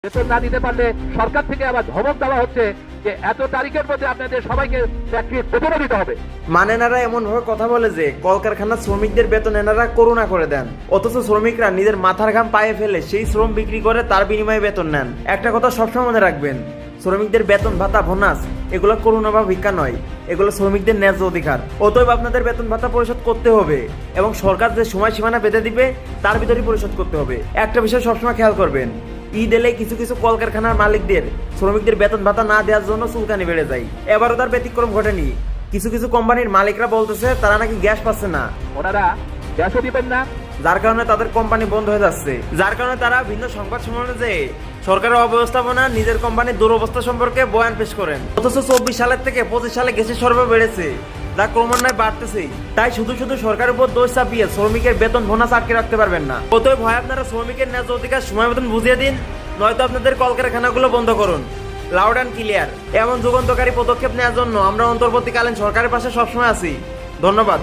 বেতন না দিতে পারলে সরকার থেকে আবার ধমক দেওয়া হচ্ছে যে এত তারিখের মধ্যে আপনাদের সবাইকে চাকরির বেতনও দিতে হবে। মানে এনারা এমন ভাবে কথা বলে যে কলকারখানার শ্রমিকদের বেতন এনারা করুণা করে দেন, অথচ শ্রমিকরা নিজের মাথার ঘাম পায়ে ফেলে সেই শ্রম বিক্রি করে তার বিনিময়ে বেতন নেন। একটা কথা সবসময় মনে রাখবেন, শ্রমিকদের বেতন ভাতা বোনাস এগুলো করুণা বা ভিক্ষা নয়, এগুলো শ্রমিকদের ন্যায্য অধিকার। অতএব আপনাদের বেতন ভাতা পরিশোধ করতে হবে এবং সরকার যে সময় সীমানা বেঁধে দিবে তার ভিতরেই পরিশোধ করতে হবে। একটা বিষয় সবসময় খেয়াল করবেন, ঈদ এলে কিছু কিছু কলকারখানার মালিকদের শ্রমিকদের বেতন ভাতা না দেওয়ার জন্য চুলকানি বেড়ে যায়। এবারও তার ব্যতিক্রম ঘটেনি। কিছু কিছু কোম্পানির মালিকরা বলতেছে তারা নাকি গ্যাস পাচ্ছে না, ওনারা গ্যাসও দিবেন না, যার কারণে তাদের কোম্পানি বন্ধ হয়ে যাচ্ছে। যার কারণে তারা ভিন্ন সংবাদ সম্মেলনে যে সরকারের অব্যবস্থাপনা নিজের কোম্পানির দুরবস্থা সম্পর্কে বয়ান পেশ করেন। অথচ 24 সালের থেকে 25 সালে গ্যাসের সরবরাহ বেড়েছে, যা ক্রমান্বয়ে বাড়তেছে। তাই শুধু শুধু সরকারের উপর দোষ চাপিয়ে শ্রমিকের বেতন বোনাস আটকে রাখতে পারবেন না। অতএব হয় আপনারা শ্রমিকের ন্যায্য অধিকার সময় মতন বুঝিয়ে দিন, নয়তো আপনাদের কলকারখানাগুলো বন্ধ করুন। Loud and clear. এমন যুগান্তকারী পদক্ষেপ নেওয়ার জন্য আমরা অন্তর্বর্তীকালীন সরকারের পাশে সবসময় আছি। ধন্যবাদ।